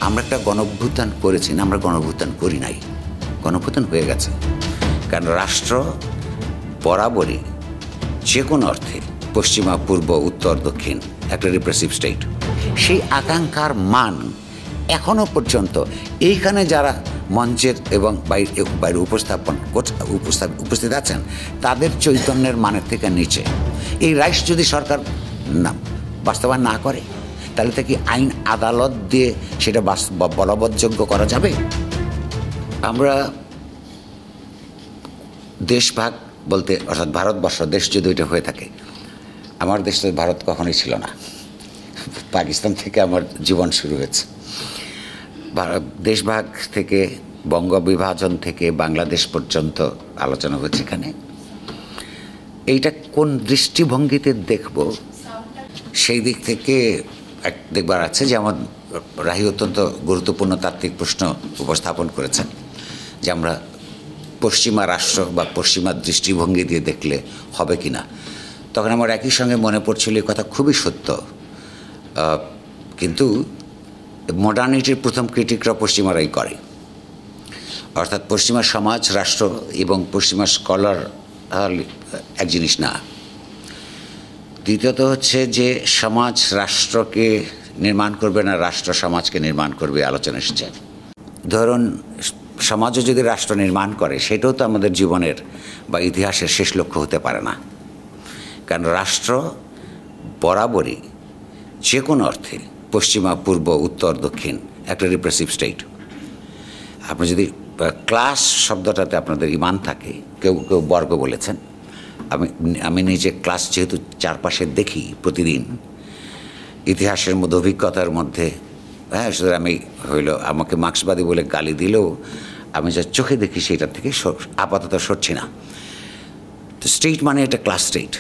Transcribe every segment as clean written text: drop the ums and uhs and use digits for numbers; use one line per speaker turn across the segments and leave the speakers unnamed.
আমরা একটা গণঅভ্যুত্থান করেছি না, আমরা গণঅভ্যুত্থান করি নাই, গণঅভ্যুত্থান হয়ে গেছে। কারণ রাষ্ট্র বরাবরই যে কোনো অর্থে পশ্চিমা, পূর্ব, উত্তর, দক্ষিণ একটা রিপ্রেসিভ স্টেট। সেই আকাঙ্ক্ষার মান এখনও পর্যন্ত এইখানে যারা মঞ্চের এবং বাইরে উপস্থিত আছেন তাদের চৈতন্যের মানের থেকে নিচে। এই রাইটস যদি সরকার বাস্তবায়ন না করে তাহলে তো কি আইন আদালত দিয়ে সেটা বলবৎযোগ্য করা যাবে? আমরা দেশভাগ বলতে, অর্থাৎ ভারতবর্ষ দেশ যদি ওইটা হয়ে থাকে, আমার দেশ তো ভারত কখনোই ছিল না, পাকিস্তান থেকে আমার জীবন শুরু হয়েছে। দেশভাগ থেকে, বঙ্গ বিভাজন থেকে বাংলাদেশ পর্যন্ত আলোচনা হচ্ছে এখানে। এইটা কোন দৃষ্টিভঙ্গিতে দেখব সেই দিক থেকে দেখবার আছে। যেমন রাহি অত্যন্ত গুরুত্বপূর্ণ তাত্ত্বিক প্রশ্ন উপস্থাপন করেছেন যে আমরা পশ্চিমা রাষ্ট্র বা পশ্চিমা দৃষ্টিভঙ্গি দিয়ে দেখলে হবে কি না। তখন আমার একই সঙ্গে মনে পড়ছিল এই কথা খুবই সত্য, কিন্তু মডার্নিটির প্রথম ক্রিটিকরা পশ্চিমারাই করে। অর্থাৎ পশ্চিমা সমাজ, রাষ্ট্র এবং পশ্চিমা স্কলার এক জিনিস না। দ্বিতীয়ত হচ্ছে যে সমাজ রাষ্ট্রকে নির্মাণ করবে না, রাষ্ট্র সমাজকে নির্মাণ করবে আলোচনা এসেছে। ধরুন সমাজও যদি রাষ্ট্র নির্মাণ করে সেটাও তো আমাদের জীবনের বা ইতিহাসের শেষ লক্ষ্য হতে পারে না। কারণ রাষ্ট্র বরাবরই যে কোনো অর্থে পশ্চিমা, পূর্ব, উত্তর, দক্ষিণ একটা রিপ্রেসিভ স্টেট। আপনি যদি ক্লাস শব্দটাতে আপনাদের ইমান থাকে, কেউ কেউ বর্গ বলেছেন, আমি নিজে ক্লাস যেহেতু চারপাশে দেখি প্রতিদিন, ইতিহাসের মধ্যে, অভিজ্ঞতার মধ্যে, হ্যাঁ, সুতরাং আমি আমাকে মার্ক্সবাদী বলে গালি দিলেও আমি যা চোখে দেখি সেটার থেকে আপাতত সরছি না। তো স্টেট মানে এটা ক্লাস স্টেট।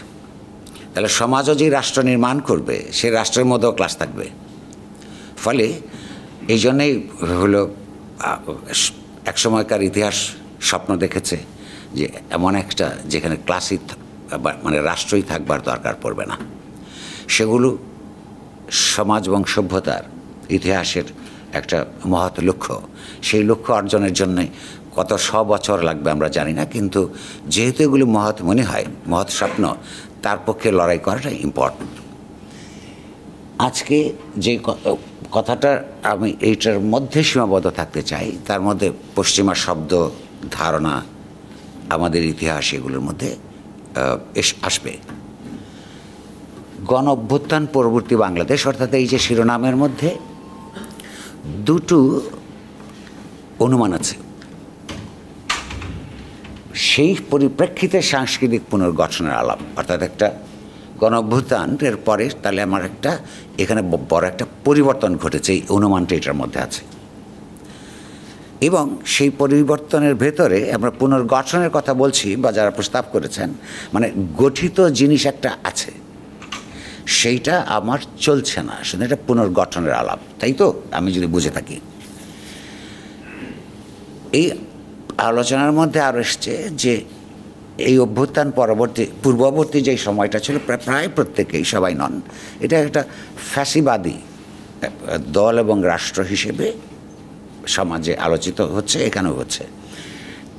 তাহলে সমাজও যে রাষ্ট্র নির্মাণ করবে সেই রাষ্ট্রের মধ্যেও ক্লাস থাকবে। ফলে এই জন্যেই এক সময়কার ইতিহাস স্বপ্ন দেখেছে যে এমন একটা যেখানে ক্লাসই মানে রাষ্ট্রই থাকবার দরকার পড়বে না। সেগুলো সমাজ এবং সভ্যতার ইতিহাসের একটা মহৎ লক্ষ্য। সেই লক্ষ্য অর্জনের জন্যে কত 100 বছর লাগবে আমরা জানি না, কিন্তু যেহেতু এগুলো মহৎ মনে হয়, মহৎ স্বপ্ন, তার পক্ষে লড়াই করাটা ইম্পর্টেন্ট। আজকে যে কথাটা আমি এইটার মধ্যে সীমাবদ্ধ থাকতে চাই, তার মধ্যে পশ্চিমা শব্দ, ধারণা, আমাদের ইতিহাস, এগুলোর মধ্যে আসবে। গণ অভ্যুত্থান পরবর্তী বাংলাদেশ, অর্থাৎ এই যে শিরোনামের মধ্যে দুটো অনুমান আছে। সেই পরিপ্রেক্ষিতে সাংস্কৃতিক পুনর্গঠনের আলাপ, অর্থাৎ একটা গণ অভ্যুত্থানের পরে তাহলে আমার একটা এখানে বড় একটা পরিবর্তন ঘটেছে, এই অনুমানটা এটার মধ্যে আছে। এবং সেই পরিবর্তনের ভেতরে আমরা পুনর্গঠনের কথা বলছি বা যারা প্রস্তাব করেছেন, মানে গঠিত জিনিস একটা আছে, সেইটা আমার চলছে না, শুধু এটা পুনর্গঠনের আলাপ, তাই তো আমি যদি বুঝে থাকি। এই আলোচনার মধ্যে আরও এসছে যে এই অভ্যুত্থান পূর্ববর্তী যে সময়টা ছিল, প্রায় প্রত্যেকেই, সবাই নন, এটা একটা ফ্যাসিবাদী দল এবং রাষ্ট্র হিসেবে সমাজে আলোচিত হচ্ছে, এখানেও হচ্ছে।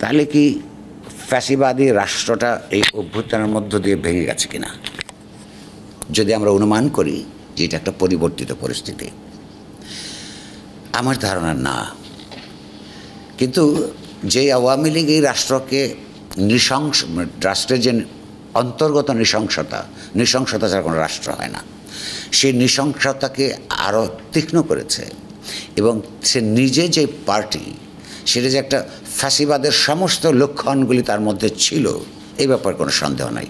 তাহলে কি ফ্যাসিবাদী রাষ্ট্রটা এই অভ্যুত্থানের মধ্য দিয়ে ভেঙে গেছে কিনা, যদি আমরা অনুমান করি যে এটা একটা পরিবর্তিত পরিস্থিতি? আমার ধারণা না। কিন্তু যে আওয়ামী লীগ এই রাষ্ট্রকে রাষ্ট্রের যে অন্তর্গত নৃশংসতা ছাড়া কোনো রাষ্ট্র হয় না, সেই নৃশংসতাকে আরও তীক্ষ্ণ করেছে। এবং সে নিজে যে পার্টি, সেটা যে একটা ফ্যাসিবাদের সমস্ত লক্ষণগুলি তার মধ্যে ছিল, এই ব্যাপারে কোনো সন্দেহ নাই।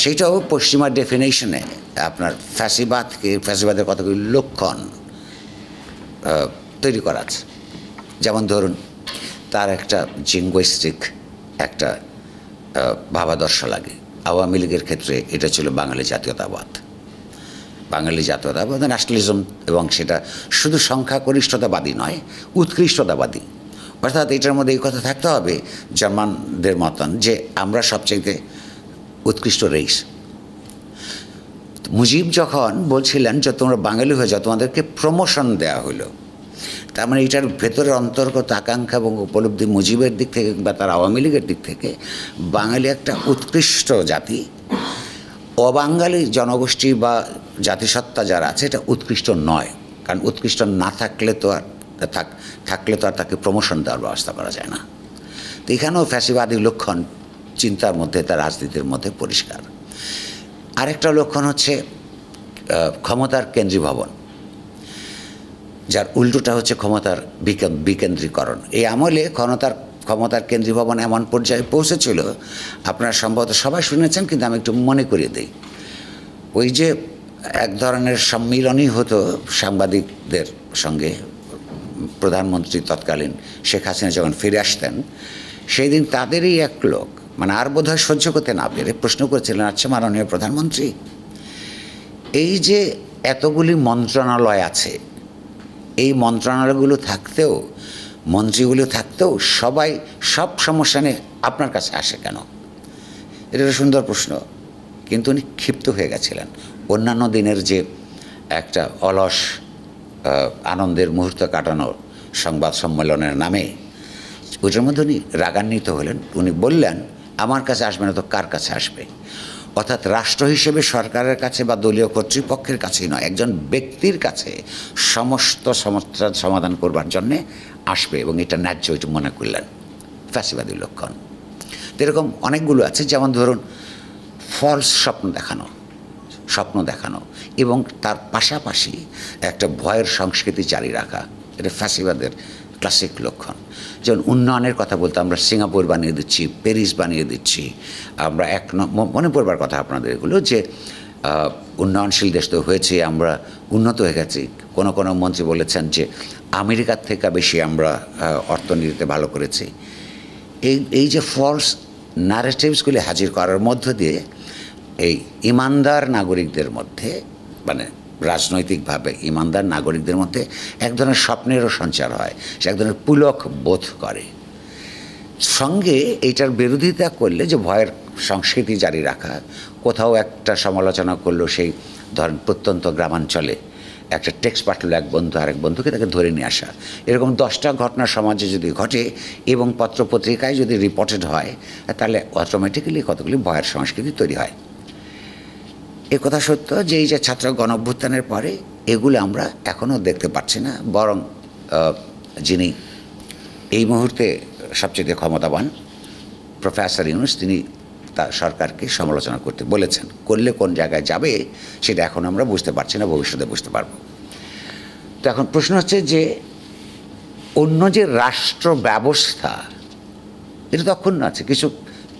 সেইটাও পশ্চিমা ডেফিনেশনে আপনার ফ্যাসিবাদের কতগুলি লক্ষণ তৈরি করা আছে। যেমন ধরুন, তার একটা জিঙ্গুইস্টিক একটা ভাবাদর্শ লাগে। আওয়ামী লীগের ক্ষেত্রে এটা ছিল বাঙালি জাতীয়তাবাদ, ন্যাশনালিজম, এবং সেটা শুধু সংখ্যাগরিষ্ঠতাবাদী নয়, উৎকৃষ্টতাবাদী। অর্থাৎ এটার মধ্যে এই কথা থাকতে হবে জার্মানদের মতন যে আমরা সবচেয়ে উৎকৃষ্ট রেস। মুজিব যখন বলছিলেন যে তোমরা বাঙালি হয়ে যাও, তোমাদেরকে প্রমোশন দেওয়া হলো, তার মানে এটার ভেতরের অন্তর্গত আকাঙ্ক্ষা এবং উপলব্ধি মুজিবের দিক থেকে বা তার আওয়ামী লীগের দিক থেকে বাঙালি একটা উৎকৃষ্ট জাতি, অবাঙালি জনগোষ্ঠী বা জাতিসত্তা যারা আছে এটা উৎকৃষ্ট নয়। কারণ উৎকৃষ্ট না থাকলে তো আর তাকে প্রমোশন দেওয়ার ব্যবস্থা করা যায় না। তো এখানেও ফ্যাসিবাদী লক্ষণ চিন্তার মধ্যে, তার রাজনীতির মধ্যে পরিষ্কার। আরেকটা লক্ষণ হচ্ছে ক্ষমতার কেন্দ্রীভবন, যার উল্টোটা হচ্ছে ক্ষমতার বিকেন্দ্রীকরণ। এই আমলে ক্ষমতার কেন্দ্রীভবন এমন পর্যায়ে পৌঁছেছিল, আপনারা সম্ভবত সবাই শুনেছেন, কিন্তু আমি একটু মনে করিয়ে দিই। ওই যে এক ধরনের সম্মিলনই হতো সাংবাদিকদের সঙ্গে, প্রধানমন্ত্রী তৎকালীন শেখ হাসিনা যখন ফিরে আসতেন, সেই দিন তাদেরই এক লোক, মানে আর বোধহয় সহ্য করতে না পেরে প্রশ্ন করেছিলেন, আচ্ছা মাননীয় প্রধানমন্ত্রী, এই যে এতগুলি মন্ত্রণালয় আছে, এই মন্ত্রণালয়গুলো থাকতেও, মন্ত্রীগুলো থাকতেও সবাই সব সমস্যা নিয়ে আপনার কাছে আসে কেন? এটা একটা সুন্দর প্রশ্ন, কিন্তু উনি ক্ষিপ্ত হয়ে গেছিলেন। অন্যান্য দিনের যে একটা অলস আনন্দের মুহূর্ত কাটানোর সংবাদ সম্মেলনের নামে, ওইটার মধ্যে উনি রাগান্বিত হলেন। উনি বললেন, আমার কাছে আসবে না তো কার কাছে আসবে? অর্থাৎ রাষ্ট্র হিসেবে সরকারের কাছে বা দলীয় কর্তৃপক্ষের কাছেই নয়, একজন ব্যক্তির কাছে সমস্ত সমস্যার সমাধান করবার জন্যে আসবে, এবং এটা ন্যায্য, এটা মনে করলেন। ফ্যাসিবাদী লক্ষণ এরকম অনেকগুলো আছে, যেমন ধরুন ফলস স্বপ্ন দেখানো এবং তার পাশাপাশি একটা ভয়ের সংস্কৃতি জারি রাখা, এটা ফ্যাসিবাদের ক্লাসিক লক্ষণ। যেমন উন্নয়নের কথা বলতে আমরা সিঙ্গাপুর বানিয়ে দিচ্ছি, প্যারিস বানিয়ে দিচ্ছি, আমরা মনে পড়বার কথা আপনাদের এগুলো, যে উন্নয়নশীল দেশ তো হয়েছে, আমরা উন্নত হয়ে গেছি। কোনো মন্ত্রী বলেছেন যে আমেরিকার থেকে বেশি আমরা অর্থনীতিতে ভালো করেছি। এই যে ফলস ন্যারেটিভসগুলি হাজির করার মধ্য দিয়ে এই ইমানদার নাগরিকদের মধ্যে, মানে রাজনৈতিকভাবে ইমানদার নাগরিকদের মধ্যে এক ধরনের স্বপ্নেরও সঞ্চার হয়, সে এক ধরনের পুলক বোধ করে। সঙ্গে এইটার বিরোধিতা করলে যে ভয়ের সংস্কৃতি জারি রাখা, কোথাও একটা সমালোচনা করলো, সেই ধরেন প্রত্যন্ত গ্রামাঞ্চলে একটা টেক্সট পাঠালো এক বন্ধু আরেক বন্ধুকে, তাকে ধরে নিয়ে আসা, এরকম 10টা ঘটনা সমাজে যদি ঘটে এবং পত্রপত্রিকায় যদি রিপোর্টেড হয়, তাহলে অটোমেটিক্যালি কতগুলি ভয়ের সংস্কৃতি তৈরি হয়। এ কথা সত্য যে এই যে ছাত্র গণঅভ্যুত্থানের পরে এগুলো আমরা এখনও দেখতে পাচ্ছি না, বরং যিনি এই মুহূর্তে সবচেয়ে ক্ষমতাবান প্রফেসর ইউনূস, তিনি তার সরকারকে সমালোচনা করতে বলেছেন। করলে কোন জায়গায় যাবে সেটা এখন আমরা বুঝতে পারছি না, ভবিষ্যতে বুঝতে পারব। তো এখন প্রশ্ন হচ্ছে যে অন্য যে রাষ্ট্র ব্যবস্থা, এটা তো অক্ষুণ্ণ আছে, কিছু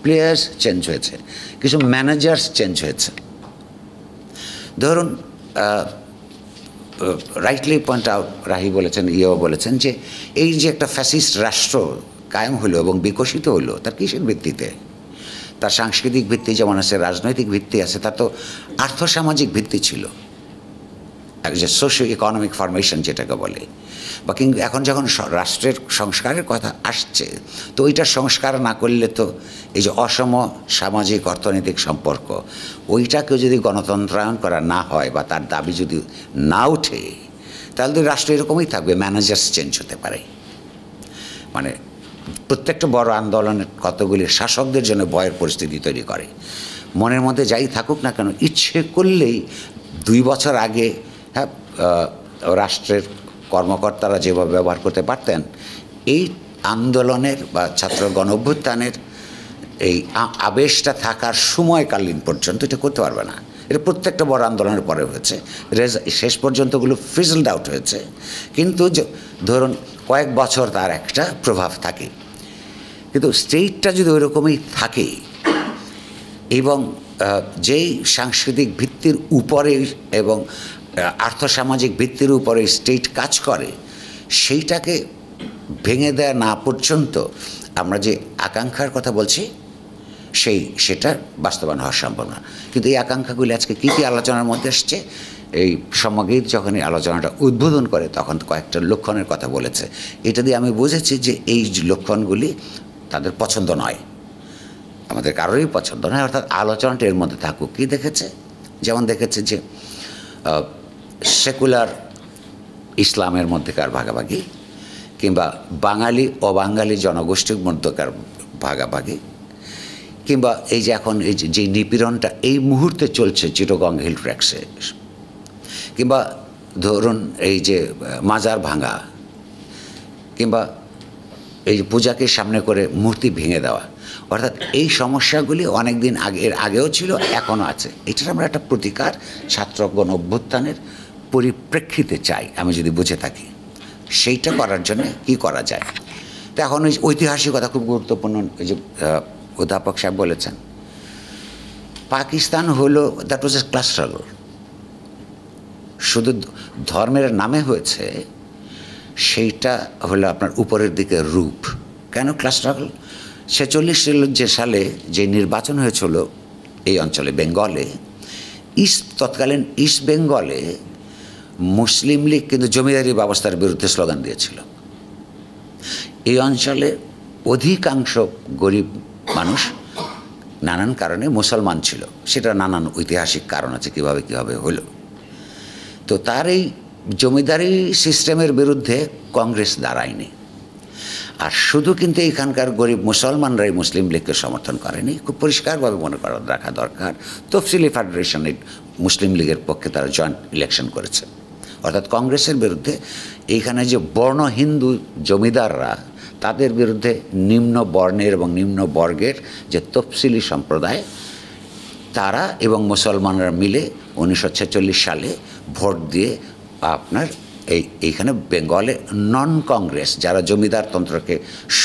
প্লেয়ার্স চেঞ্জ হয়েছে, কিছু ম্যানেজার্স চেঞ্জ হয়েছে। ধরুন রাইটলি পয়েন্ট আউট, রাহি বলেছেন, বলেছেন যে এই যে একটা ফ্যাসিস্ট রাষ্ট্র কায়েম হলো এবং বিকশিত হলো, তার কিসের ভিত্তিতে? তার সাংস্কৃতিক ভিত্তি যেমন আছে, রাজনৈতিক ভিত্তি আছে, তার তো আর্থসামাজিক ভিত্তি ছিল, যে সোশিও ইকোনমিক ফরমেশন যেটাকে বলে। বা কিন্তু এখন যখন রাষ্ট্রের সংস্কারের কথা আসছে, তো ওইটার সংস্কার না করলে তো এই যে অসম সামাজিক অর্থনৈতিক সম্পর্ক, ওইটাকেও যদি গণতন্ত্রায়ন করা না হয় বা তার দাবি যদি না ওঠে, তাহলে তো রাষ্ট্র এরকমই থাকবে, ম্যানেজার্স চেঞ্জ হতে পারে। মানে প্রত্যেকটা বড় আন্দোলনের কতগুলি শাসকদের জন্য ভয়ের পরিস্থিতি তৈরি করে। মনের মধ্যে যাই থাকুক না কেন, ইচ্ছে করলেই 2 বছর আগে রাষ্ট্রের কর্মকর্তারা যেভাবে ব্যবহার করতে পারতেন, এই আন্দোলনের বা ছাত্র গণঅভ্যুত্থানের এই আবেশটা থাকার সময়কালীন পর্যন্ত এটা করতে পারবে না। এটা প্রত্যেকটা বড় আন্দোলনের পরে হয়েছে, শেষ পর্যন্তগুলো ফিজলড আউট হয়েছে। কিন্তু ধরুন কয়েক বছর তার একটা প্রভাব থাকে, কিন্তু স্টেটটা যদি ওই রকমই থাকে এবং যেই সাংস্কৃতিক ভিত্তির উপরে এবং আর্থসামাজিক ভিত্তির উপরে স্টেট কাজ করে, সেইটাকে ভেঙে দেওয়া না পর্যন্ত আমরা যে আকাঙ্ক্ষার কথা বলছি সেটা বাস্তবায়ন হওয়া সম্ভব না। কিন্তু এই আকাঙ্ক্ষাগুলি আজকে কী কী আলোচনার মধ্যে আসছে, এই সমগীত যখন এই আলোচনাটা উদ্বোধন করে তখন কয়েকটা লক্ষণের কথা বলেছে। এটা দিয়ে আমি বুঝেছি যে এই লক্ষণগুলি তাদের পছন্দ নয়, আমাদের কারোরই পছন্দ নয়। অর্থাৎ আলোচনাটা এর মধ্যে থাকুক। কী দেখেছে? যেমন দেখেছে যে সেকুলার ইসলামের মধ্যেকার ভাগাভাগি, কিংবা বাঙালি অবাঙালি জনগোষ্ঠীর মধ্যকার ভাগাভাগি, কিংবা এই যে এখন এই যে নিপীড়নটা এই মুহূর্তে চলছে চিটাগং হিল ট্র্যাক্সে, কিংবা ধরুন এই যে মাজার ভাঙা, কিংবা এই যে পূজাকে সামনে করে মূর্তি ভেঙে দেওয়া, অর্থাৎ এই সমস্যাগুলি অনেক দিন এর আগেও ছিল, এখনও আছে। এটার আমরা একটা প্রতিকার ছাত্রগণ অভ্যুত্থানের পরিপ্রেক্ষিতে চাই, আমি যদি বুঝে থাকি। সেইটা করার জন্য কি করা যায়? তো এখন ওই ঐতিহাসিকতা খুব গুরুত্বপূর্ণ। ওই যে অধ্যাপক সাহেব বলেছেন, পাকিস্তান হলো that was A class struggle. শুধু ধর্মের নামে হয়েছে, সেইটা হলো আপনার উপরের দিকে রূপ। কেন ক্লাস স্ট্রাগল? 46 সালে যে নির্বাচন হয়েছিল এই অঞ্চলে, বেঙ্গলে, তৎকালীন ইস্ট বেঙ্গলে মুসলিম লীগ কিন্তু জমিদারি ব্যবস্থার বিরুদ্ধে স্লোগান দিয়েছিল। এই অঞ্চলে অধিকাংশ গরিব মানুষ নানান কারণে মুসলমান ছিল, সেটা নানান ঐতিহাসিক কারণ আছে কীভাবে হলো। তো তার এই জমিদারি সিস্টেমের বিরুদ্ধে কংগ্রেস দাঁড়ায়নি। আর শুধু কিন্তু এখানকার গরিব মুসলমানরাই মুসলিম লীগকে সমর্থন করেনি, খুব পরিষ্কারভাবে মনে করা রাখা দরকার। তফসিলি ফেডারেশনে মুসলিম লীগের পক্ষে তারা জয়েন্ট ইলেকশন করেছে, অর্থাৎ কংগ্রেসের বিরুদ্ধে এইখানে যে বর্ণ হিন্দু জমিদাররা, তাদের বিরুদ্ধে নিম্ন বর্ণের এবং নিম্ন বর্গের যে তফসিলি সম্প্রদায়, তারা এবং মুসলমানরা মিলে 1946 সালে ভোট দিয়ে আপনার এইখানে বেঙ্গলে নন কংগ্রেস যারা জমিদারতন্ত্রকে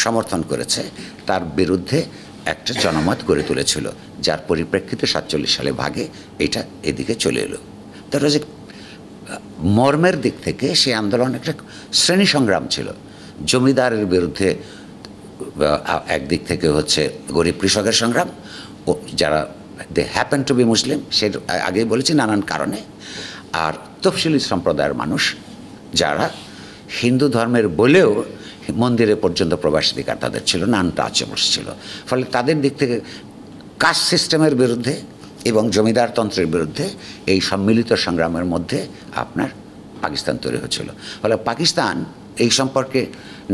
সমর্থন করেছে তার বিরুদ্ধে একটা জনমত গড়ে তুলেছিল, যার পরিপ্রেক্ষিতে 47 সালে ভাগে এটা এদিকে চলে এলো। তার যে মর্মের দিক থেকে সেই আন্দোলন একটা শ্রেণী সংগ্রাম ছিল। জমিদারের বিরুদ্ধে একদিক থেকে হচ্ছে গরিব কৃষকের সংগ্রাম, ও যারা দে হ্যাপেন টু বি মুসলিম, সে আগেই বলেছি নানান কারণে, আর তফসিলি সম্প্রদায়ের মানুষ যারা হিন্দু ধর্মের বলেও মন্দিরে পর্যন্ত প্রবেশাধিকার তাদের ছিল না, আনটাচেবলস ছিল। ফলে তাদের দিক থেকে কাস্ট সিস্টেমের বিরুদ্ধে এবং জমিদারতন্ত্রের বিরুদ্ধে এই সম্মিলিত সংগ্রামের মধ্যে আপনার পাকিস্তান তৈরি হয়েছিল। ফলে পাকিস্তান এই সম্পর্কে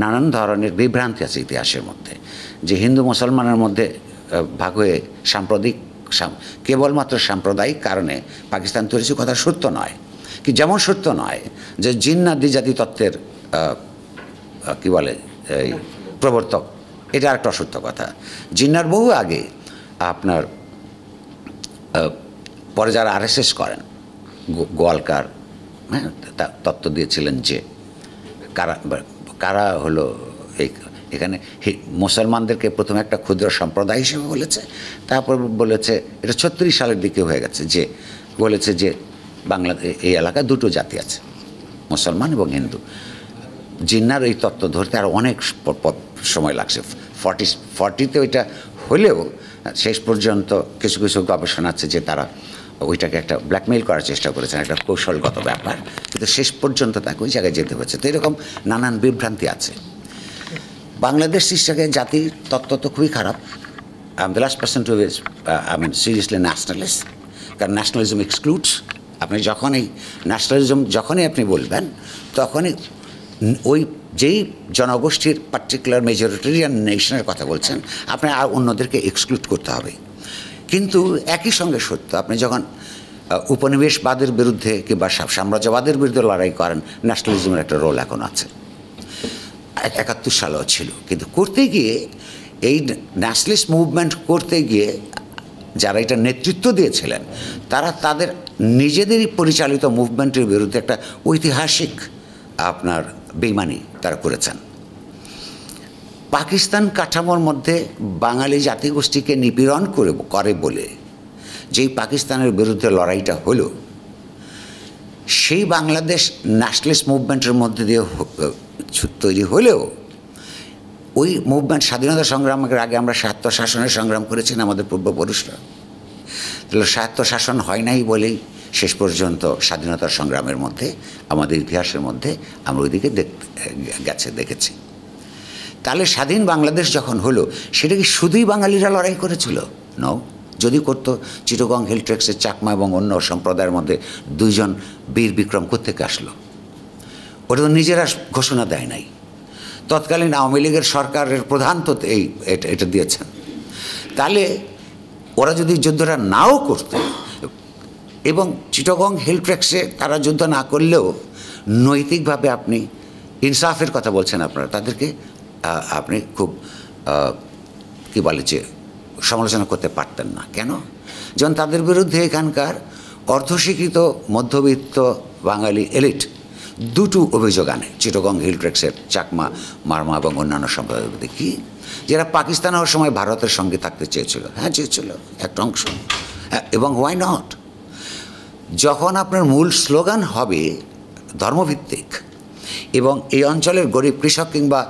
নানান ধরনের বিভ্রান্তি আছে ইতিহাসের মধ্যে, যে হিন্দু মুসলমানের মধ্যে ভাগ হয়ে কেবলমাত্র সাম্প্রদায়িক কারণে পাকিস্তান তৈরি হয়েছে, কথা সত্য নয়। কি যেমন সত্য নয় যে জিন্না দ্বিজাতি তত্ত্বের কি বলে এই প্রবর্তক, এটা আরেকটা অসত্য কথা। জিন্নার বহু আগে আপনার পরে যারা RSS করেন, গোয়ালকার, হ্যাঁ, তত্ত্ব দিয়েছিলেন যে কারা হলো এখানে মুসলমানদেরকে প্রথমে একটা ক্ষুদ্র সম্প্রদায় হিসেবে বলেছে, তারপর বলেছে এটা 36 সালের দিকে হয়ে গেছে, যে বলেছে যে বাংলাদেশ এই এলাকায় দুটো জাতি আছে, মুসলমান এবং হিন্দু। জিন্নার এই তত্ত্ব ধরতে আর অনেক সময় লাগছে, 40-তে ওইটা হলেও শেষ পর্যন্ত কিছু কিছু গবেষণা আছে যে তারা ওইটাকে একটা ব্ল্যাকমেইল করার চেষ্টা করেছেন, একটা কৌশলগত ব্যাপার, কিন্তু শেষ পর্যন্ত তাকে ওই জায়গায় যেতে হয়েছে। তো এরকম নানান বিভ্রান্তি আছে। বাংলাদেশ শীর্ষকে জাতির তত্ত্ব তো খুবই খারাপ। I am the last person to seriously nationalist, কারণ ন্যাশনালিজম এক্সক্লুডস। আপনি যখনই আপনি বলবেন, তখনই ওই যেই জনগোষ্ঠীর পার্টিকুলার মেজরিটেরিয়ান নেশনের কথা বলছেন, আপনি আর অন্যদেরকে এক্সক্লুড করতে হবে। কিন্তু একই সঙ্গে সত্য, আপনি যখন উপনিবেশবাদের বিরুদ্ধে কিংবা সাম্রাজ্যবাদের বিরুদ্ধে লড়াই করেন, ন্যাশনালিজমের একটা রোল এখন আছে, 71 সালেও ছিল। কিন্তু করতে গিয়ে এই ন্যাশনালিস্ট মুভমেন্ট করতে গিয়ে যারা এটা নেতৃত্ব দিয়েছিলেন, তারা তাদের নিজেদেরই পরিচালিত মুভমেন্টের বিরুদ্ধে একটা ঐতিহাসিক আপনার বেইমানি তারা করেছেন। পাকিস্তান কাঠামোর মধ্যে বাঙালি জাতিগোষ্ঠীকে নিপীড়ন করে বলে যেই পাকিস্তানের বিরুদ্ধে লড়াইটা হলো, সেই বাংলাদেশ ন্যাশনালিস্ট মুভমেন্টের মধ্যে দিয়ে তৈরি হলেও ওই মুভমেন্ট স্বাধীনতা সংগ্রামের আগে আমরা স্বায়ত্তশাসনের সংগ্রাম করেছেন আমাদের পূর্বপুরুষরা। তাহলে স্বায়ত্তশাসন হয় নাই বলেই শেষ পর্যন্ত স্বাধীনতার সংগ্রামের মধ্যে আমাদের ইতিহাসের মধ্যে আমরা ওইদিকে দেখেছি। তাহলে স্বাধীন বাংলাদেশ যখন হলো, সেটা কি শুধুই বাঙালিরা লড়াই করেছিল? নো, যদি করতো, চিটাগং হিল ট্র্যাক্সের চাকমা এবং অন্য সম্প্রদায়ের মধ্যে 2 জন বীর বিক্রম কোত্থেকে আসলো? ওটা তো নিজেরা ঘোষণা দেয় নাই, তৎকালীন আওয়ামী লীগের সরকারের প্রধান তো এটা দিয়েছেন। তাহলে ওরা যদি যুদ্ধটা নাও করত, এবং চিটাগং হিল ট্র্যাক্সে তারা যুদ্ধ না করলেও নৈতিকভাবে আপনি ইনসাফের কথা বলছেন, আপনারা তাদেরকে আপনি খুব কী বলে যে সমালোচনা করতে পারতেন না। কেন? যেমন তাদের বিরুদ্ধে এখানকার অর্ধশিক্ষিত মধ্যবিত্ত বাঙালি এলিট দুটো অভিযোগ আনে চিটাগং হিল ট্র্যাক্সের চাকমা, মারমা এবং অন্যান্য সম্প্রদায়ের মধ্যে, কি যারা পাকিস্তান হওয়ার সময় ভারতের সঙ্গে থাকতে চেয়েছিল। হ্যাঁ, চেয়েছিল একটা অংশ, এবং হোয়াই নট। যখন আপনার মূল স্লোগান হবে ধর্মভিত্তিক, এবং এই অঞ্চলের গরিব কৃষক কিংবা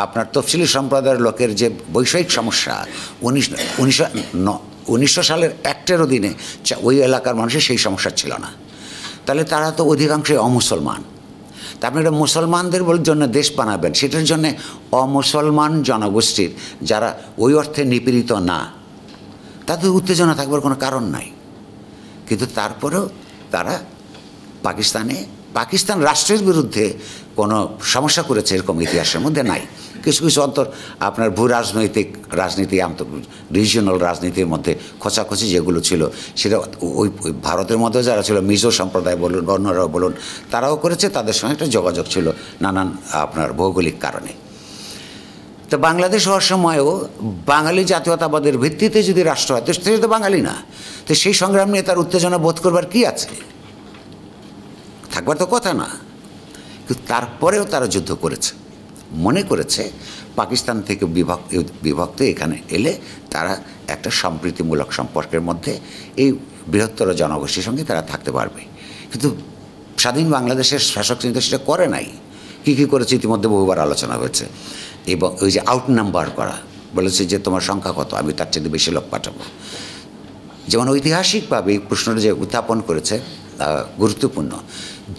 আপনার তফসিলি সম্প্রদায়ের লোকের যে বৈষয়িক সমস্যা 1900 সালের অ্যাক্টের অধীনে ওই এলাকার মানুষের সেই সমস্যা ছিল না, তাহলে তারা তো অধিকাংশই অমুসলমান। তা আপনি এটা মুসলমানদের জন্য দেশ বানাবেন, সেটার জন্যে অমুসলমান জনগোষ্ঠীর যারা ওই অর্থে নিপীড়িত না, তাদের উত্তেজনা থাকবার কোনো কারণ নাই। কিন্তু তারপরেও তারা পাকিস্তান রাষ্ট্রের বিরুদ্ধে কোনো সমস্যা করেছে এরকম ইতিহাসের মধ্যে নাই। কিছু কিছু অন্তর আপনার ভূ রাজনীতি রিজিওনাল রাজনীতির মধ্যে খোঁচাখুচি যেগুলো ছিল, সেটা ওই ভারতের মধ্যে যারা ছিল মিজো সম্প্রদায় বলুন, অন্যরাও বলুন, তারাও করেছে, তাদের সঙ্গে একটা যোগাযোগ ছিল নানান আপনার ভৌগোলিক কারণে। তো বাংলাদেশ হওয়ার সময়ও বাঙালি জাতীয়তাবাদের ভিত্তিতে যদি রাষ্ট্র হয়, তো সেটা তো বাঙালি না, তো সেই সংগ্রাম নিয়ে তার উত্তেজনা বোধ করবার কি আছে? থাকবার তো কথা না। কিন্তু তারপরেও তারা যুদ্ধ করেছে, মনে করেছে পাকিস্তান থেকে বিভক্ত এখানে এলে তারা একটা সম্প্রীতিমূলক সম্পর্কের মধ্যে এই বৃহত্তর জনগোষ্ঠীর সঙ্গে তারা থাকতে পারবে। কিন্তু স্বাধীন বাংলাদেশের শাসক কিন্তু সেটা করে নাই। কী কী করেছে ইতিমধ্যে বহুবার আলোচনা হয়েছে। এবং ওই যে আউট নাম্বার করা, বলেছে যে তোমার সংখ্যা কত, আমি তার চেয়ে বেশি লোক পাঠাবো। যেমন ঐতিহাসিকভাবে এই প্রশ্নটা যে উত্থাপন করেছে গুরুত্বপূর্ণ,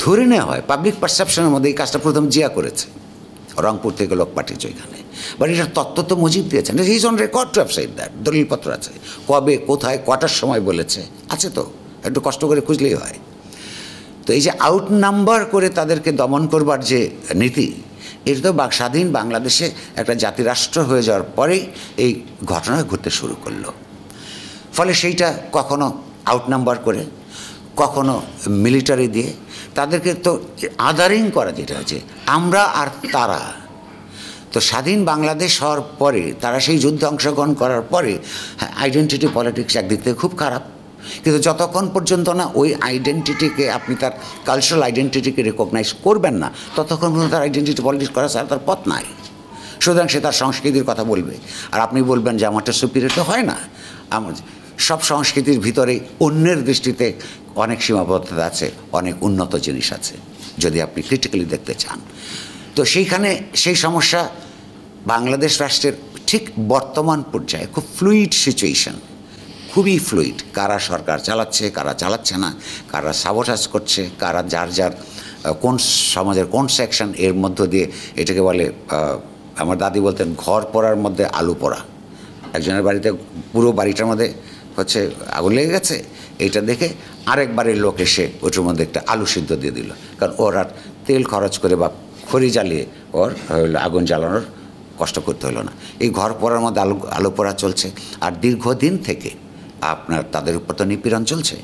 ধরে নেওয়া হয় পাবলিক পারসেপশনের মধ্যে এই কাজটা প্রথম জিয়া করেছে, রংপুর থেকে লোক পাঠিয়েছে ওইখানে। বাট এটার তত্ত্ব তো মুজিব দিয়েছেন, is on record to website, that দলিলপত্র আছে, কবে কোথায় কটার সময় বলেছে আছে, তো একটু কষ্ট করে খুঁজলেই হয়। তো এই যে আউট নাম্বার করে তাদেরকে দমন করবার যে নীতি, এটা তো স্বাধীন বাংলাদেশে একটা জাতিরাষ্ট্র হয়ে যাওয়ার পরেই এই ঘটনা ঘটতে শুরু করলো। ফলে সেইটা কখনো আউট নাম্বার করে, কখনো মিলিটারি দিয়ে তাদেরকে তো আদারিং করা, যেটা হচ্ছে আমরা আর তারা। তো স্বাধীন বাংলাদেশ হওয়ার পরে তারা সেই যুদ্ধে অংশগ্রহণ করার পরে আইডেন্টিটি পলিটিক্স একদিক থেকে খুব খারাপ, কিন্তু যতক্ষণ পর্যন্ত না ওই আইডেন্টিটিকে আপনি তার কালচারাল আইডেন্টিটিকে রেকগনাইজ করবেন না, ততক্ষণ পর্যন্ত তার আইডেন্টিটি পলিটিক্স করা ছাড়া তার পথ নাই। সুতরাং সে তার সংস্কৃতির কথা বলবে, আর আপনি বলবেন যে আমারটা সুপিরিয়র, তো হয় না। সব সংস্কৃতির ভিতরে অন্যের দৃষ্টিতে অনেক সীমাবদ্ধতা আছে, অনেক উন্নত জিনিস আছে যদি আপনি ক্রিটিক্যালি দেখতে চান। তো সেইখানে সেই সমস্যা বাংলাদেশ রাষ্ট্রের ঠিক বর্তমান পর্যায়ে খুব ফ্লুইড সিচুয়েশন, খুবই ফ্লুইড। কারা সরকার চালাচ্ছে, কারা চালাচ্ছে না, কারা সাবোটাজ করছে, কারা যার কোন সমাজের কোন সেকশন, এর মধ্য দিয়ে এটাকে বলে, আমার দাদি বলতেন ঘর পোড়ার মধ্যে আলু পোড়া। একজনের বাড়িতে পুরো বাড়িটার মধ্যে হচ্ছে আগুন লেগে গেছে, এইটা দেখে আরেক বাড়ির লোক এসে ওটার মধ্যে একটা আলু সিদ্ধ দিয়ে দিল, কারণ ওর আর তেল খরচ করে বা খড়ি জ্বালিয়ে ওর আগুন জ্বালানোর কষ্ট করতে হলো না। এই ঘর পোড়ার মধ্যে আলু পোড়া চলছে, আর দীর্ঘদিন থেকে আপনার তাদের উপর তো নিপীড়ন চলছে।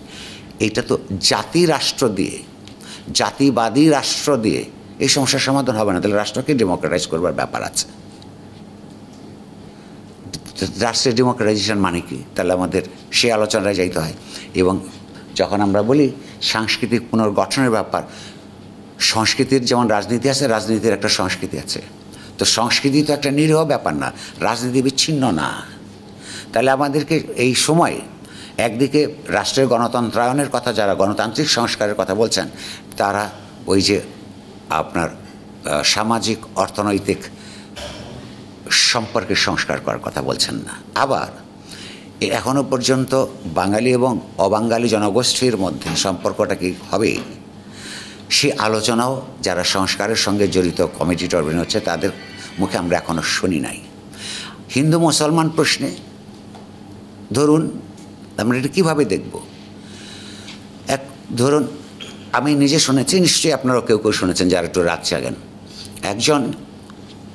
এইটা তো জাতি রাষ্ট্র দিয়ে, জাতিবাদী রাষ্ট্র দিয়ে এই সমস্যার সমাধান হবে না। তাহলে রাষ্ট্রকে ডেমোক্রেটাইজ করবার ব্যাপার আছে। রাষ্ট্রের ডেমোক্রেটাইজেশন মানে কি? তাহলে আমাদের সে আলোচনায় যাইতে হয়। এবং যখন আমরা বলি সাংস্কৃতিক পুনর্গঠনের ব্যাপার, সংস্কৃতির যেমন রাজনীতি আছে, রাজনীতির একটা সংস্কৃতি আছে। তো সংস্কৃতি তো একটা নিরীহ ব্যাপার না, রাজনীতি বিচ্ছিন্ন না। তাহলে আমাদেরকে এই সময় একদিকে রাষ্ট্রের গণতন্ত্রায়নের কথা, যারা গণতান্ত্রিক সংস্কারের কথা বলছেন, তারা ওই যে আপনার সামাজিক অর্থনৈতিক সম্পর্কের সংস্কার করার কথা বলছেন না। আবার এখনও পর্যন্ত বাঙালি এবং অবাঙালি জনগোষ্ঠীর মধ্যে সম্পর্কটা কি হবে, সে আলোচনাও যারা সংস্কারের সঙ্গে জড়িত কমিটি টর্বিন হচ্ছে তাদের মুখে আমরা এখনও শুনি নাই। হিন্দু মুসলমান প্রশ্নে ধরুন আমরা এটা কীভাবে দেখব, ধরুন আমি নিজে শুনেছি, নিশ্চয়ই আপনারাও কেউ কেউ শুনেছেন যারা একটু রাত জাগেন। একজন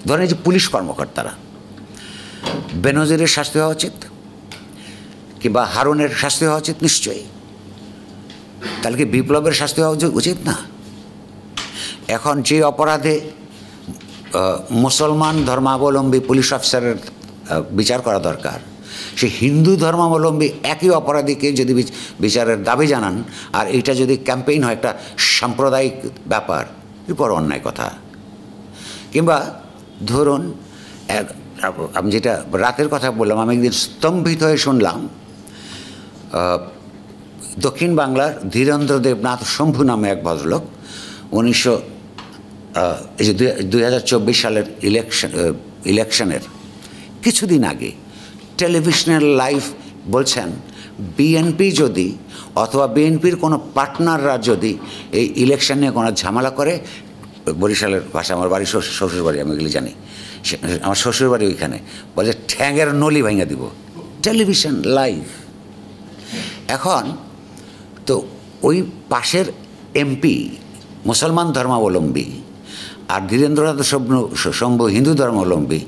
ধরেন যে পুলিশ কর্মকর্তারা, বেনজিরের শাস্তি হওয়া উচিত কিংবা হারুনের শাস্তি হওয়া উচিত নিশ্চয়ই, তাহলে কি বিপ্লবের শাস্তি হওয়া উচিত না? এখন যে অপরাধে মুসলমান ধর্মাবলম্বী পুলিশ অফিসারের বিচার করা দরকার, সে হিন্দু ধর্মাবলম্বী একই অপরাধীকে যদি বিচারের দাবি জানান, আর এইটা যদি ক্যাম্পেইন হয় একটা সাম্প্রদায়িক ব্যাপার, এরপর অন্যায় কথা। কিংবা ধরুন আমি যেটা রাতের কথা বললাম, আমি একদিন স্তম্ভিত হয়ে শুনলাম দক্ষিণ বাংলার ধীরেন্দ্র দেবনাথ শম্ভু নামে এক ভদ্রলোক 2024 সালের ইলেকশনের কিছুদিন আগে টেলিভিশনের লাইভ বলছেন, বিএনপি যদি অথবা বিএনপির কোনো পার্টনাররা যদি এই ইলেকশন নিয়ে কোনো ঝামেলা করে, বরিশালের ভাষা, আমার বাড়ি শ্বশুর বাড়ি, আমি এগুলি জানি, আমার শ্বশুর বাড়ি ওইখানে, বলে ঠ্যাঙের নলি ভাঙা দিব, টেলিভিশন লাইভ। এখন তো ওই পাশের এমপি মুসলমান ধর্মাবলম্বী আর ধীরেন্দ্রনাথ শম্ভু হিন্দু ধর্মাবলম্বী,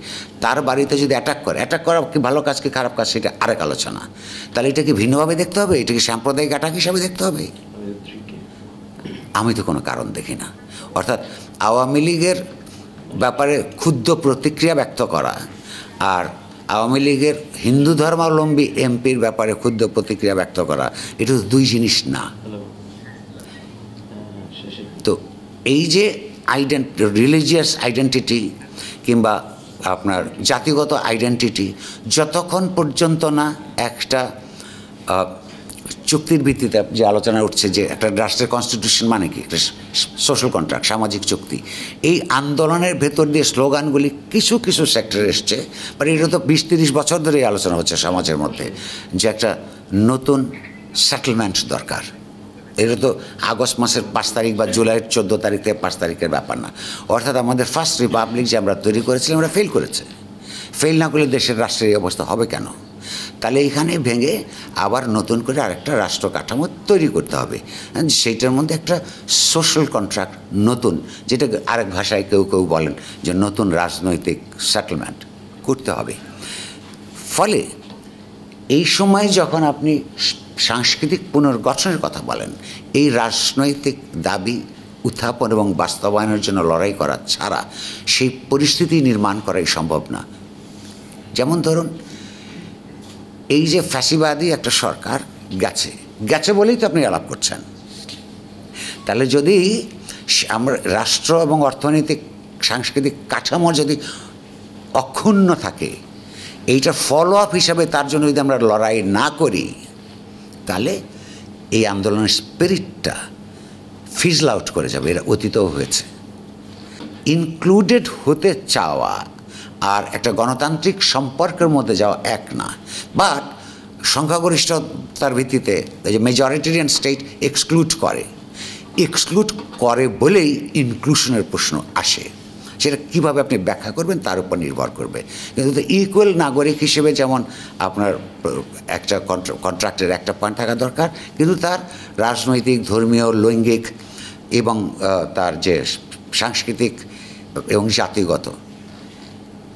তার বাড়িতে যদি অ্যাটাক করা কি ভালো কাজ কি খারাপ কাজ সেটা আরেক আলোচনা। তাহলে এটা কি ভিন্নভাবে দেখতে হবে? এটা কি সাম্প্রদায়িক অ্যাটাক হিসাবে দেখতে হবে? আমি তো কোনো কারণ দেখি না। অর্থাৎ আওয়ামী লীগের ব্যাপারে ক্ষুদ্র প্রতিক্রিয়া ব্যক্ত করা আর আওয়ামী লীগের হিন্দু ধর্মাবলম্বী এমপির ব্যাপারে ক্ষুদ্র প্রতিক্রিয়া ব্যক্ত করা, এটা তো দুই জিনিস না। তো এই যে রিলিজিয়াস আইডেন্টিটি কিংবা আপনার জাতিগত আইডেন্টিটি, যতক্ষণ পর্যন্ত না একটা চুক্তির ভিত্তিতে যে আলোচনা উঠছে যে একটা রাষ্ট্রের কনস্টিটিউশন মানে কি, একটা সোশ্যাল কন্ট্রাক্ট, সামাজিক চুক্তি, এই আন্দোলনের ভেতর দিয়ে স্লোগানগুলি কিছু কিছু সেক্টরে এসছে, বাট এটা তো 20-30 বছর ধরে এই আলোচনা হচ্ছে সমাজের মধ্যে যে একটা নতুন সেটেলমেন্ট দরকার। এটা তো আগস্ট মাসের 5 তারিখ বা জুলাইয়ের 14 তারিখ থেকে 5 তারিখের ব্যাপার না। অর্থাৎ আমাদের ফার্স্ট রিপাবলিক যে আমরা তৈরি করেছিলাম, আমরা ফেল করেছে। ফেল না করলে দেশের রাষ্ট্রের এই অবস্থা হবে কেন? তাহলে এইখানে ভেঙে আবার নতুন করে আরেকটা রাষ্ট্র কাঠামো তৈরি করতে হবে, সেইটার মধ্যে একটা সোশ্যাল কন্ট্রাক্ট নতুন, যেটা আরেক ভাষায় কেউ কেউ বলেন যে নতুন রাজনৈতিক সেটেলমেন্ট করতে হবে। ফলে এই সময় যখন আপনি সাংস্কৃতিক পুনর্গঠনের কথা বলেন, এই রাজনৈতিক দাবি উত্থাপন এবং বাস্তবায়নের জন্য লড়াই করা ছাড়া সেই পরিস্থিতি নির্মাণ করাই সম্ভব না। যেমন ধরুন, এই যে ফ্যাসিবাদী একটা সরকার গেছে বলেই তো আপনি আলাপ করছেন। তাহলে যদি আমরা রাষ্ট্র এবং অর্থনৈতিক সাংস্কৃতিক কাঠামো যদি অক্ষুণ্ণ থাকে, এইটা ফলো আপ হিসাবে তার জন্য যদি আমরা লড়াই না করি, তাহলে এই আন্দোলনের স্পিরিটটা ফিজল আউট করে যাবে। এরা অতীতও হয়েছে। ইনক্লুডেড হতে চাওয়া আর একটা গণতান্ত্রিক সম্পর্কের মধ্যে যাওয়া এক না, বাট সংখ্যাগরিষ্ঠতার ভিত্তিতে যে মেজরিটেরিয়ান স্টেট এক্সক্লুড করে বলেই ইনক্লুশনের প্রশ্ন আসে। সেটা কীভাবে আপনি ব্যাখ্যা করবেন তার উপর নির্ভর করবে। কিন্তু ইকুয়াল নাগরিক হিসেবে যেমন আপনার একটা কন্ট্রাক্টের একটা পয়েন্ট থাকা দরকার, কিন্তু তার রাজনৈতিক, ধর্মীয়, লৈঙ্গিক এবং তার যে সাংস্কৃতিক এবং জাতিগত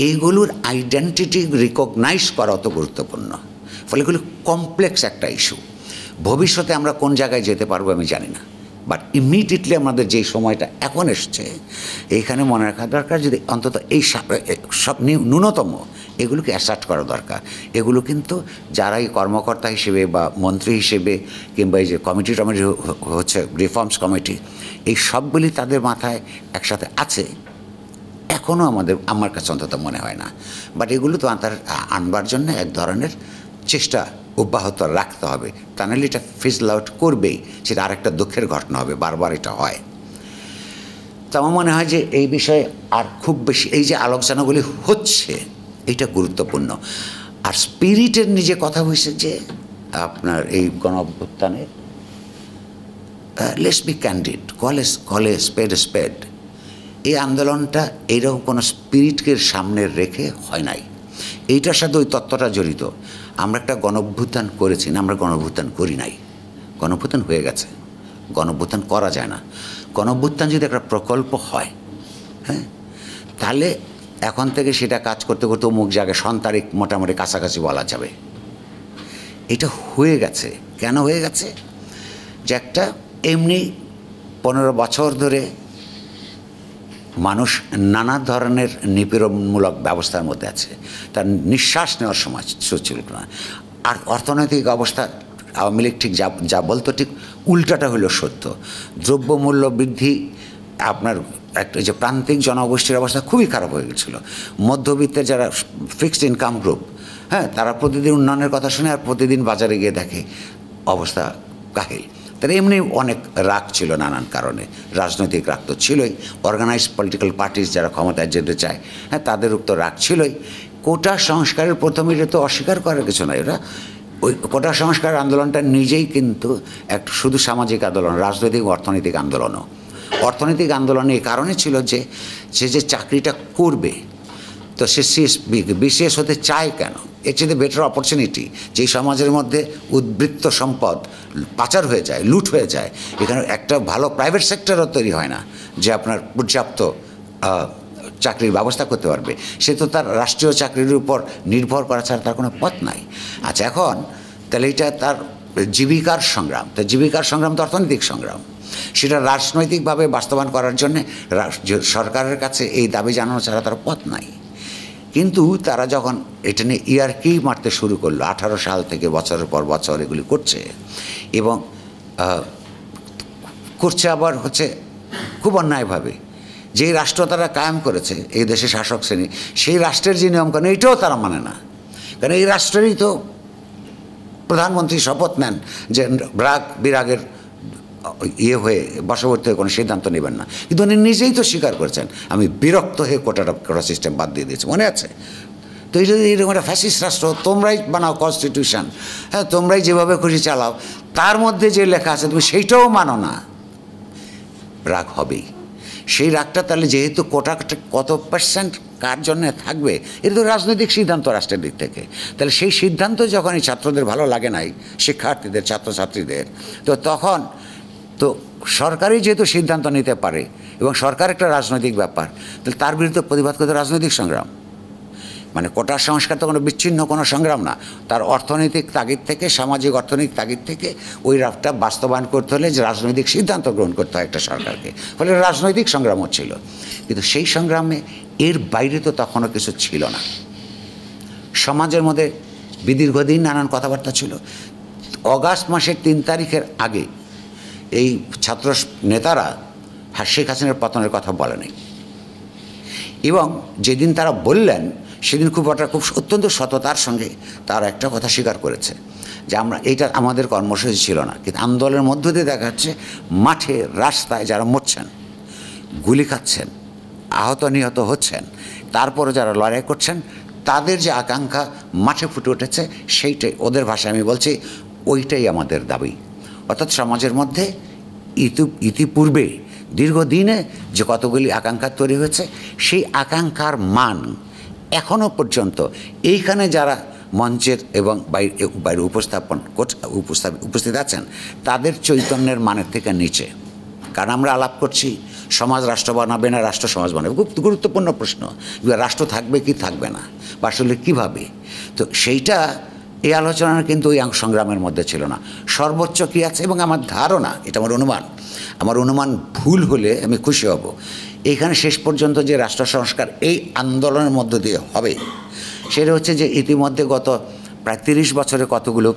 এইগুলোর আইডেন্টিটি রিকগনাইজ করা অত গুরুত্বপূর্ণ। ফলে এগুলো কমপ্লেক্স একটা ইস্যু। ভবিষ্যতে আমরা কোন জায়গায় যেতে পারবো আমি জানি না, বাট ইমিডিয়েটলি আমাদের যেই সময়টা এখন এসছে, এইখানে মনে রাখা দরকার যদি অন্তত এই সব ন্যূনতম এগুলোকে অ্যাসার্ট করা দরকার। এগুলো কিন্তু যারাই কর্মকর্তা হিসেবে বা মন্ত্রী হিসেবে কিংবা এই যে কমিটি হচ্ছে রিফর্মস কমিটি, এই সবগুলি তাদের মাথায় একসাথে আছে এখনও আমার কাছে অন্তত মনে হয় না। বাট এগুলো তো আনবার জন্য এক ধরনের চেষ্টা অব্যাহত রাখতে হবে, তা নাহলে এটা ফিজল আউট করবেই, সেটা আরেকটা দুঃখের ঘটনা হবে। বারবার এটা হয়। তো আমার মনে হয় যে এই বিষয়ে আর খুব বেশি এই যে আলোচনাগুলি হচ্ছে এটা গুরুত্বপূর্ণ। আর স্পিরিটের নিজে কথা হয়েছে যে আপনার এই গণ অভ্যুত্থানের লেটস বি ক্যান্ডিড, কলে স্পেড এই আন্দোলনটা এইরকম কোনো স্পিরিটকে সামনে রেখে হয় নাই। এইটার সাথে ওই তত্ত্বটা জড়িত। আমরা একটা গণঅভ্যুত্থান করেছি না, আমরা গণঅভ্যুত্থান করি নাই। গণঅভ্যুত্থান হয়ে গেছে, গণঅভ্যুত্থান করা যায় না। গণঅভ্যুত্থান যদি একটা প্রকল্প হয়, হ্যাঁ, তাহলে এখন থেকে সেটা কাজ করতে করতে অমুক জায়গায় তারিখ মোটামুটি কাছাকাছি বলা যাবে। এটা হয়ে গেছে। কেন হয়ে গেছে? যে একটা এমনি 15 বছর ধরে মানুষ নানা ধরনের নিপীড়নমূলক ব্যবস্থার মধ্যে আছে, তার নিঃশ্বাস নেওয়ার সময় ছিল না। আর অর্থনৈতিক অবস্থা আওয়ামী লীগ ঠিক যা বলতো ঠিক উল্টাটা হলো সত্য। দ্রব্যমূল্য বৃদ্ধি, আপনার একটা যে প্রান্তিক জনগোষ্ঠীর অবস্থা খুবই খারাপ হয়ে গেছিলো। মধ্যবিত্তের যারা ফিক্সড ইনকাম গ্রুপ, হ্যাঁ, তারা প্রতিদিন উন্নয়নের কথা শুনে আর প্রতিদিন বাজারে গিয়ে দেখে অবস্থা কাহিল। তার এমনি অনেক রাগ ছিল নানান কারণে, রাজনৈতিক রাগ তো ছিলই, অর্গানাইজড পলিটিক্যাল পার্টিস যারা ক্ষমতায় যেতে চায়, হ্যাঁ, তাদের তো রাগ ছিলই। কোটা সংস্কারের প্রথমে এটা তো অস্বীকার করার কিছু নয়। ওরা ওই কোটা সংস্কার আন্দোলনটা নিজেই কিন্তু একটা শুধু সামাজিক আন্দোলন, রাজনৈতিক অর্থনৈতিক আন্দোলনও। অর্থনৈতিক আন্দোলন এই কারণে ছিল যে সে যে চাকরিটা করবে, তো সে বিশেষ হতে চায় কেন? এর চেয়ে বেটার অপরচুনিটি, যেই সমাজের মধ্যে উদ্বৃত্ত সম্পদ পাচার হয়ে যায়, লুট হয়ে যায়, এখানে একটা ভালো প্রাইভেট সেক্টরও তৈরি হয় না যে আপনার পর্যাপ্ত চাকরির ব্যবস্থা করতে পারবে। সে তো তার রাষ্ট্রীয় চাকরির উপর নির্ভর করা ছাড়া তার কোনো পথ নাই। আচ্ছা, এখন তাহলে এটা তার জীবিকার সংগ্রাম, তো জীবিকার সংগ্রাম তো অর্থনৈতিক সংগ্রাম। সেটা রাজনৈতিকভাবে বাস্তবায়ন করার জন্যে সরকারের কাছে এই দাবি জানানো ছাড়া তার পথ নাই। কিন্তু তারা যখন এটা নিয়ে ইয়ার্কি মারতে শুরু করলো 18 সাল থেকে বছরের পর বছর এগুলি করছে, এবং করছে আবার হচ্ছে খুব অন্যায়ভাবে। যেই রাষ্ট্র তারা কায়েম করেছে, এই দেশের শাসক শ্রেণী, সেই রাষ্ট্রের যে নিয়মকানুন এইটাও তারা মানে না। কারণ এই রাষ্ট্রেরই তো প্রধানমন্ত্রী শপথ নেন যে রাগ বিরাগের ইয়ে হয়ে বশবর্তী হয়ে কোনো সিদ্ধান্ত নেবেন না, কিন্তু উনি নিজেই তো স্বীকার করেছেন আমি বিরক্ত হয়ে কোটা সিস্টেম বাদ দিয়ে দিয়েছি, মনে আছে? তো এই যদি এরকম একটা ফ্যাসিস্ট রাষ্ট্র, তোমরাই বানাও কনস্টিটিউশন, হ্যাঁ, তোমরাই যেভাবে খুশি চালাও, তার মধ্যে যে লেখা আছে তুমি সেইটাও মানো না, রাগ হবেই। সেই রাগটা তাহলে যেহেতু কোটাটা কত পার্সেন্ট কার জন্য থাকবে, এটা তো রাজনৈতিক সিদ্ধান্ত রাষ্ট্রের দিক থেকে। তাহলে সেই সিদ্ধান্ত যখন এই ছাত্রদের ভালো লাগে নাই, শিক্ষার্থীদের, ছাত্রছাত্রীদের, তো তখন তো সরকারই যেহেতু সিদ্ধান্ত নিতে পারে এবং সরকার একটা রাজনৈতিক ব্যাপার, তাহলে তার বিরুদ্ধে প্রতিবাদ করতে রাজনৈতিক সংগ্রাম। মানে কোটার সংস্কার তো কোনো বিচ্ছিন্ন কোনো সংগ্রাম না, তার অর্থনৈতিক তাগিদ থেকে, সামাজিক অর্থনৈতিক তাগিদ থেকে ওই রাফটা বাস্তবায়ন করতে হলে যে রাজনৈতিক সিদ্ধান্ত গ্রহণ করতে হয় একটা সরকারকে, ফলে রাজনৈতিক সংগ্রাম হচ্ছিল। কিন্তু সেই সংগ্রামে এর বাইরে তো তখনও কিছু ছিল না। সমাজের মধ্যে দীর্ঘদিন নানান কথাবার্তা ছিল। অগাস্ট মাসের 3 তারিখের আগে এই ছাত্র নেতারা শেখ হাসিনার পতনের কথা বলেনি, এবং যেদিন তারা বললেন সেদিন খুব অত্যন্ত সততার সঙ্গে তারা একটা কথা স্বীকার করেছে যে আমরা এইটা আমাদের কর্মসূচি ছিল না, কিন্তু আন্দোলনের মধ্য দিয়ে দেখা যাচ্ছে মাঠে রাস্তায় যারা মরছেন, গুলি খাচ্ছেন, আহত নিহত হচ্ছেন, তারপরে যারা লড়াই করছেন, তাদের যে আকাঙ্ক্ষা মাঠে ফুটে উঠেছে, সেইটাই ওদের ভাষায় আমি বলছি ওইটাই আমাদের দাবি। অর্থাৎ সমাজের মধ্যে ইতিপূর্বে দীর্ঘদিনে যে কতগুলি আকাঙ্ক্ষা তৈরি হয়েছে, সেই আকাঙ্ক্ষার মান এখনও পর্যন্ত এইখানে যারা মঞ্চের এবং বাইরে উপস্থিত আছেন তাদের চৈতন্যের মানের থেকে নিচে। কারণ আমরা আলাপ করছি সমাজ রাষ্ট্র বানাবে না রাষ্ট্র সমাজ বানাবে, খুব গুরুত্বপূর্ণ প্রশ্ন। রাষ্ট্র থাকবে কি থাকবে না, বা আসলে কীভাবে, তো সেইটা এই আলোচনা কিন্তু ওই সংগ্রামের মধ্যে ছিল না। সর্বোচ্চ কী আছে, এবং আমার ধারণা, এটা আমার অনুমান ভুল হলে আমি খুশি হব, এইখানে শেষ পর্যন্ত যে রাষ্ট্র সংস্কার এই আন্দোলনের মধ্য দিয়ে হবে, সেটা হচ্ছে যে ইতিমধ্যে গত প্রায় 30 বছরে কতগুলো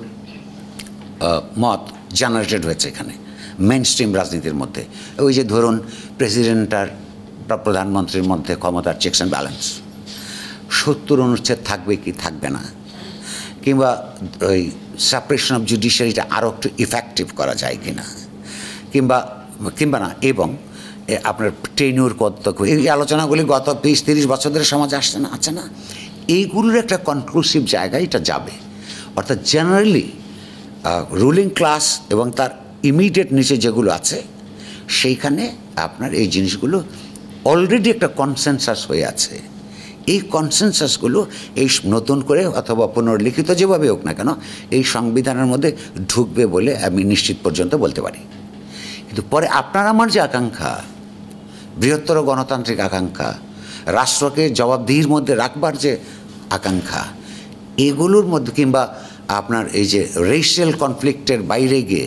মত জেনারেটেড হয়েছে এখানে মেইন স্ট্রিম রাজনীতির মধ্যে। ওই যে ধরুন প্রেসিডেন্ট আর প্রধানমন্ত্রীর মধ্যে ক্ষমতার চেকস অ্যান্ড ব্যালেন্স, 70 অনুচ্ছেদ থাকবে কি থাকবে না, কিংবা ওই সাপ্রেশন অফ জুডিশিয়ারিটা আরও একটু ইফেক্টিভ করা যায় কিনা, কিংবা না, এবং আপনার টেনিউর কত, এই আলোচনাগুলি গত 20-30 বছর ধরে সমাজে আছে না, এইগুলোর একটা কনক্লুসিভ জায়গায় এটা যাবে। অর্থাৎ জেনারেলি রুলিং ক্লাস এবং তার ইমিডিয়েট নিচে যেগুলো আছে, সেইখানে আপনার এই জিনিসগুলো অলরেডি একটা কনসেনসাস হয়ে আছে। এই কনসেনসাসগুলো এই নতুন করে অথবা পুনর্লিখিত যেভাবে হোক না কেন এই সংবিধানের মধ্যে ঢুকবে বলে আমি নিশ্চিত পর্যন্ত বলতে পারি। কিন্তু পরে আপনার আমার যে আকাঙ্ক্ষা, বৃহত্তর গণতান্ত্রিক আকাঙ্ক্ষা, রাষ্ট্রকে জবাবদিহির মধ্যে রাখবার যে আকাঙ্ক্ষা, এগুলোর মধ্যে কিংবা আপনার এই যে রেশিয়াল কনফ্লিক্টের বাইরে গিয়ে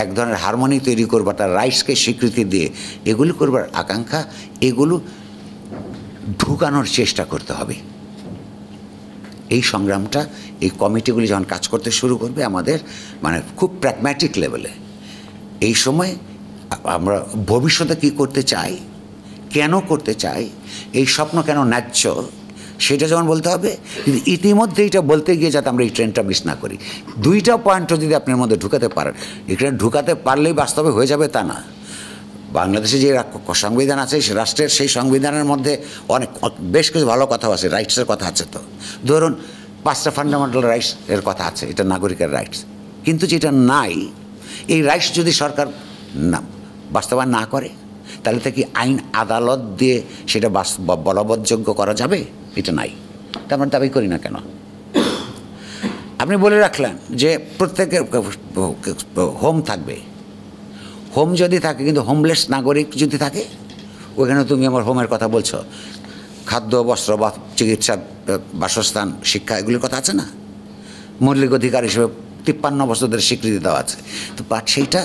এক ধরনের হারমোনি তৈরি করবার, তার রাইটসকে স্বীকৃতি দিয়ে এগুলো করবার আকাঙ্ক্ষা, এগুলো ঢুকানোর চেষ্টা করতে হবে। এই সংগ্রামটা এই কমিটিগুলি যখন কাজ করতে শুরু করবে আমাদের মানে খুব প্র্যাগম্যাটিক লেভেলে, এই সময় আমরা ভবিষ্যতে কী করতে চাই, কেন করতে চাই, এই স্বপ্ন কেন ন্যায্য, সেটা যেমন বলতে হবে। কিন্তু ইতিমধ্যে এটা বলতে গিয়ে যাতে আমরা এই ট্রেনটা মিস না করি। দুইটা পয়েন্টও যদি আপনার মধ্যে ঢুকাতে পারেন, এখানে ঢুকাতে পারলেই বাস্তবে হয়ে যাবে তা না। বাংলাদেশে যে সংবিধান আছে, সে রাষ্ট্রের সেই সংবিধানের মধ্যে অনেক বেশ কিছু ভালো কথা আছে, রাইটসের কথা আছে। তো ধরুন 5টা ফান্ডামেন্টাল রাইটস এর কথা আছে, এটা নাগরিকের রাইটস। কিন্তু যেটা নাই, এই রাইটস যদি সরকার না বাস্তবায়ন না করে, তাহলে তো কি আইন আদালত দিয়ে সেটা বলবৎযোগ্য করা যাবে? এটা নাই, তা আমরা দাবি করি না কেন? আপনি বলে রাখলেন যে প্রত্যেকের হোম থাকবে, হোম যদি থাকে, কিন্তু হোমলেস নাগরিক যদি থাকে, ওখানে তুমি আমার হোমের কথা বলছো, খাদ্য, বস্ত্র, চিকিৎসা, বাসস্থান, শিক্ষা, এগুলির কথা আছে না? মৌলিক অধিকার হিসেবে 53 বছরদের স্বীকৃতি দেওয়া আছে। তো সেইটা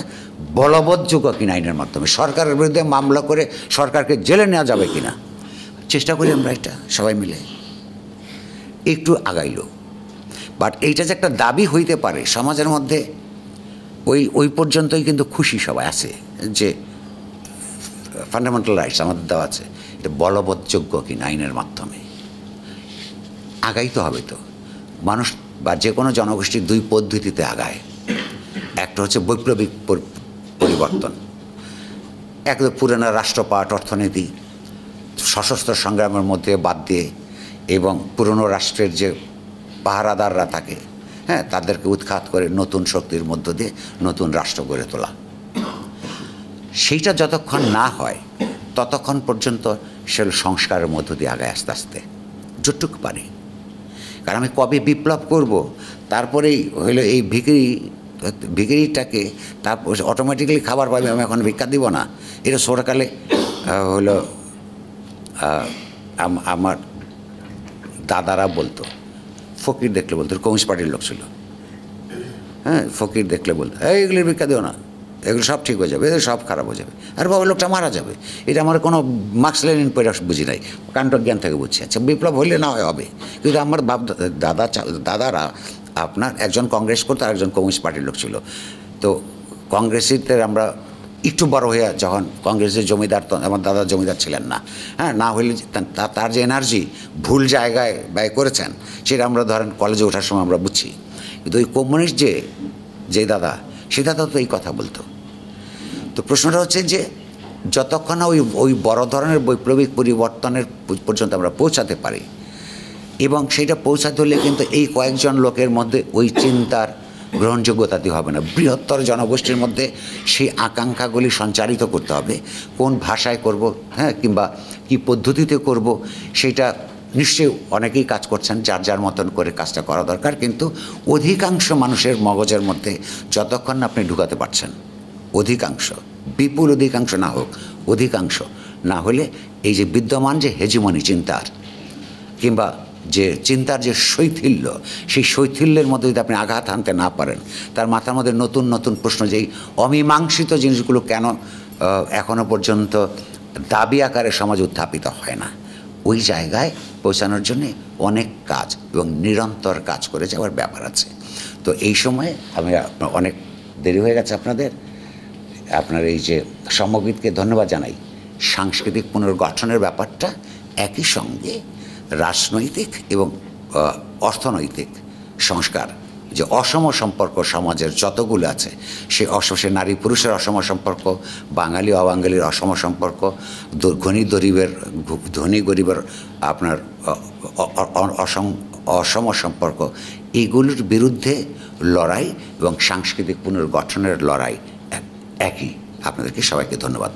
বলবৎযোগ্য কিনা আইনের মাধ্যমে, সরকারের বিরুদ্ধে মামলা করে সরকারকে জেলে নেওয়া যাবে কিনা, চেষ্টা করি আমরা এটা সবাই মিলে। একটু আগাইল, বাট এইটা যে একটা দাবি হইতে পারে সমাজের মধ্যে, ওই পর্যন্তই কিন্তু খুশি সবাই আছে যে ফান্ডামেন্টাল রাইটস আমাদের দেওয়া আছে, এটা বলবৎযোগ্য কিনা আইনের মাধ্যমে। আগাইতে হবে। তো মানুষ বা যে কোনো জনগোষ্ঠীর দুই পদ্ধতিতে আগায়। একটা হচ্ছে বৈপ্লবিক পরিবর্তন, একদম পুরানো রাষ্ট্রপাট অর্থনীতি, সশস্ত্র সংগ্রামের মধ্যে বাদ দিয়ে, এবং পুরনো রাষ্ট্রের যে পাহারাদাররা থাকে, হ্যাঁ, তাদেরকে উৎখাত করে নতুন শক্তির মধ্য দিয়ে নতুন রাষ্ট্র গড়ে তোলা। সেইটা যতক্ষণ না হয় ততক্ষণ পর্যন্ত সে সংস্কারের মধ্য দিয়ে আগায় আস্তে আস্তে যতটুকু পারে। কারণ আমি কবে বিপ্লব করব, তারপরেই হইলো এই ভিখিরিটাকে তারপর অটোমেটিক্যালি খাবার পাবে, আমি এখন ভিক্ষা দিব না। এটা ছোটকালে হলো আমার দাদারা বলতো, ফকির দেখলে বলতো, কমিউনিস্ট পার্টির লোক ছিল, হ্যাঁ, ফকির দেখলে বলতো এইগুলির ভিক্ষা দিও না, এগুলো সব ঠিক হয়ে যাবে, এদের সব খারাপ হয়ে যাবে, আর বাবা লোকটা মারা যাবে। এটা আমার কোনো মার্কস লেনিন পড়ে বুঝি নাই, কাণ্ড-জ্ঞান থেকে বুঝছি। আচ্ছা, বিপ্লব হইলে না হয় হবে, কিন্তু আমার দাদারা আপনার একজন কংগ্রেস করতো আর একজন কমিউনিস্ট পার্টির লোক ছিল। তো কংগ্রেসিদের আমরা একটু বড় হয়ে, যখন কংগ্রেসের জমিদার, তো আমার দাদা জমিদার ছিলেন না, হ্যাঁ, না হইলে তার যে এনার্জি ভুল জায়গায় ব্যয় করেছেন, সেটা আমরা ধরেন কলেজে ওঠার সময় আমরা বুঝছি। কিন্তু ওই কমিউনিস্ট যে দাদা, সে দাদা তো এই কথা বলতো। তো প্রশ্নটা হচ্ছে যে যতক্ষণ না ওই বড় ধরনের বৈপ্লবিক পরিবর্তনের পর্যন্ত আমরা পৌঁছাতে পারি, এবং সেইটা পৌঁছাতে হলে কিন্তু এই কয়েকজন লোকের মধ্যে ওই চিন্তার গ্রহণযোগ্যতা দিয়ে হবে না। বৃহত্তর জনগোষ্ঠীর মধ্যে সেই আকাঙ্ক্ষাগুলি সঞ্চারিত করতে হবে। কোন ভাষায় করব, হ্যাঁ, কিংবা কি পদ্ধতিতে করব, সেটা নিশ্চয়ই অনেকেই কাজ করছেন, যার যার মতন করে কাজটা করা দরকার। কিন্তু অধিকাংশ মানুষের মগজের মধ্যে যতক্ষণ না আপনি ঢুকাতে পারছেন, অধিকাংশ, বিপুল অধিকাংশ না হোক, অধিকাংশ না হলে এই যে বিদ্যমান যে হেজিমনি চিন্তার, কিংবা যে চিন্তার যে শৈথিল্য, সেই শৈথিল্যের মধ্যে যদি আপনি আঘাত হানতে না পারেন, তার মাথার মধ্যে নতুন নতুন প্রশ্ন, যেই অমীমাংসিত জিনিসগুলো কেন এখনো পর্যন্ত দাবি আকারে সমাজে উত্থাপিত হয় না, ওই জায়গায় পৌঁছানোর জন্য অনেক কাজ এবং নিরন্তর কাজ করে যাওয়ার ব্যাপার আছে। তো এই সময়ে আমি অনেক দেরি হয়ে গেছে আপনার এই যে সমগীতকে ধন্যবাদ জানাই। সাংস্কৃতিক পুনর্গঠনের ব্যাপারটা একই সঙ্গে রাজনৈতিক এবং অর্থনৈতিক সংস্কার, যে অসম সম্পর্ক সমাজের যতগুলো আছে, সে নারী পুরুষের অসম সম্পর্ক, বাঙালি অবাঙালির অসম সম্পর্ক, ধনী গরিবের আপনার অসম সম্পর্ক, এইগুলির বিরুদ্ধে লড়াই এবং সাংস্কৃতিক পুনর্গঠনের লড়াই একই। আপনাদেরকে সবাইকে ধন্যবাদ।